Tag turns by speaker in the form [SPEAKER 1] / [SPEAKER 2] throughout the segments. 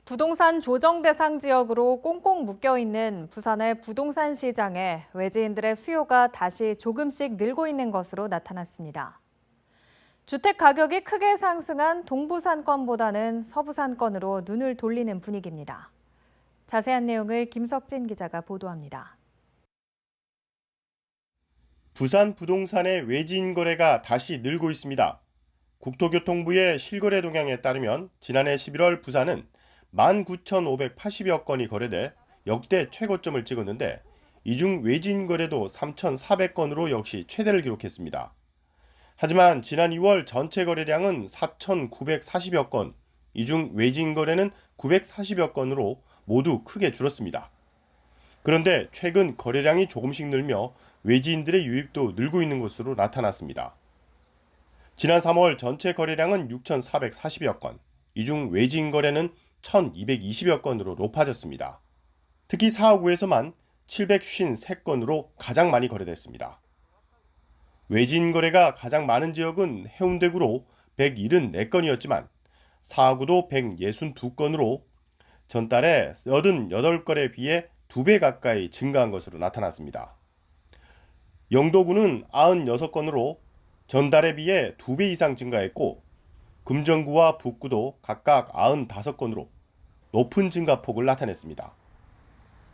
[SPEAKER 1] 부동산 조정 대상 지역으로 꽁꽁 묶여 있는 부산의 부동산 시장에 외지인들의 수요가 다시 조금씩 늘고 있는 것으로 나타났습니다. 주택 가격이 크게 상승한 동부산권보다는 서부산권으로 눈을 돌리는 분위기입니다. 자세한 내용을 김석진 기자가 보도합니다.
[SPEAKER 2] 부산 부동산의 외지인 거래가 다시 늘고 있습니다. 국토교통부의 실거래 동향에 따르면 지난해 11월 부산은 19,580여 건이 거래돼 역대 최고점을 찍었는데 이 중 외지인 거래도 3,400건으로 역시 최대를 기록했습니다. 하지만 지난 2월 전체 거래량은 4,940여 건, 이 중 외지인 거래는 940여 건으로 모두 크게 줄었습니다. 그런데 최근 거래량이 조금씩 늘며 외지인들의 유입도 늘고 있는 것으로 나타났습니다. 지난 3월 전체 거래량은 6,440여 건, 이 중 외지인 거래는 1,220여 건으로 높아졌습니다. 특히 4호구에서만 753건으로 가장 많이 거래됐습니다. 외지인 거래가 가장 많은 지역은 해운대구로 174건이었지만 4호구도 162건으로 전달에 88건에 비해 2배 가까이 증가한 것으로 나타났습니다. 영도구는 96건으로 전달에 비해 2배 이상 증가했고 금정구와 북구도 각각 95건으로 높은 증가폭을 나타냈습니다.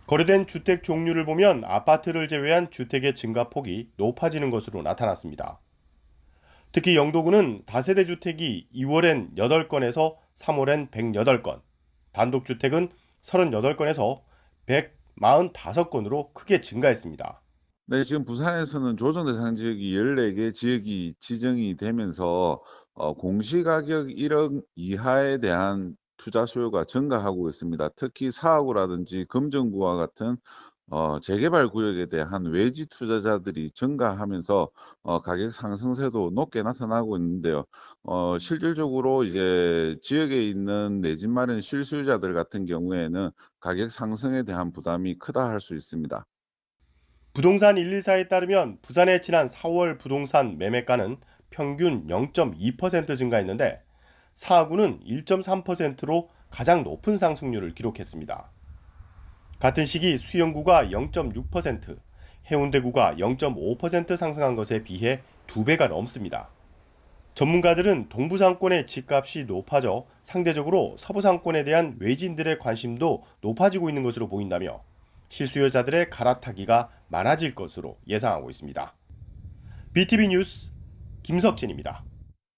[SPEAKER 2] 거래된 주택 종류를 보면 아파트를 제외한 주택의 증가폭이 높아지는 것으로 나타났습니다. 특히 영도구는 다세대 주택이 2월엔 8건에서 3월엔 108건, 단독주택은 38건에서 145건으로 크게 증가했습니다.
[SPEAKER 3] 네, 지금 부산에서는 조정 대상 지역이 14개 지역이 지정이 되면서 공시가격 1억 이하에 대한 투자 수요가 증가하고 있습니다. 특히 사하구라든지 금정구와 같은 재개발 구역에 대한 외지 투자자들이 증가하면서 가격 상승세도 높게 나타나고 있는데요. 실질적으로 이제 지역에 있는 내 집 마련 실수요자들 같은 경우에는 가격 상승에 대한 부담이 크다 할 수 있습니다.
[SPEAKER 2] 부동산 114에 따르면 부산의 지난 4월 부동산 매매가는 평균 0.2% 증가했는데 사하구는 1.3%로 가장 높은 상승률을 기록했습니다. 같은 시기 수영구가 0.6%, 해운대구가 0.5% 상승한 것에 비해 2배가 넘습니다. 전문가들은 동부상권의 집값이 높아져 상대적으로 서부상권에 대한 외지인들의 관심도 높아지고 있는 것으로 보인다며 실수요자들의 갈아타기가 많아질 것으로 예상하고 있습니다. BTV 뉴스 김석진입니다.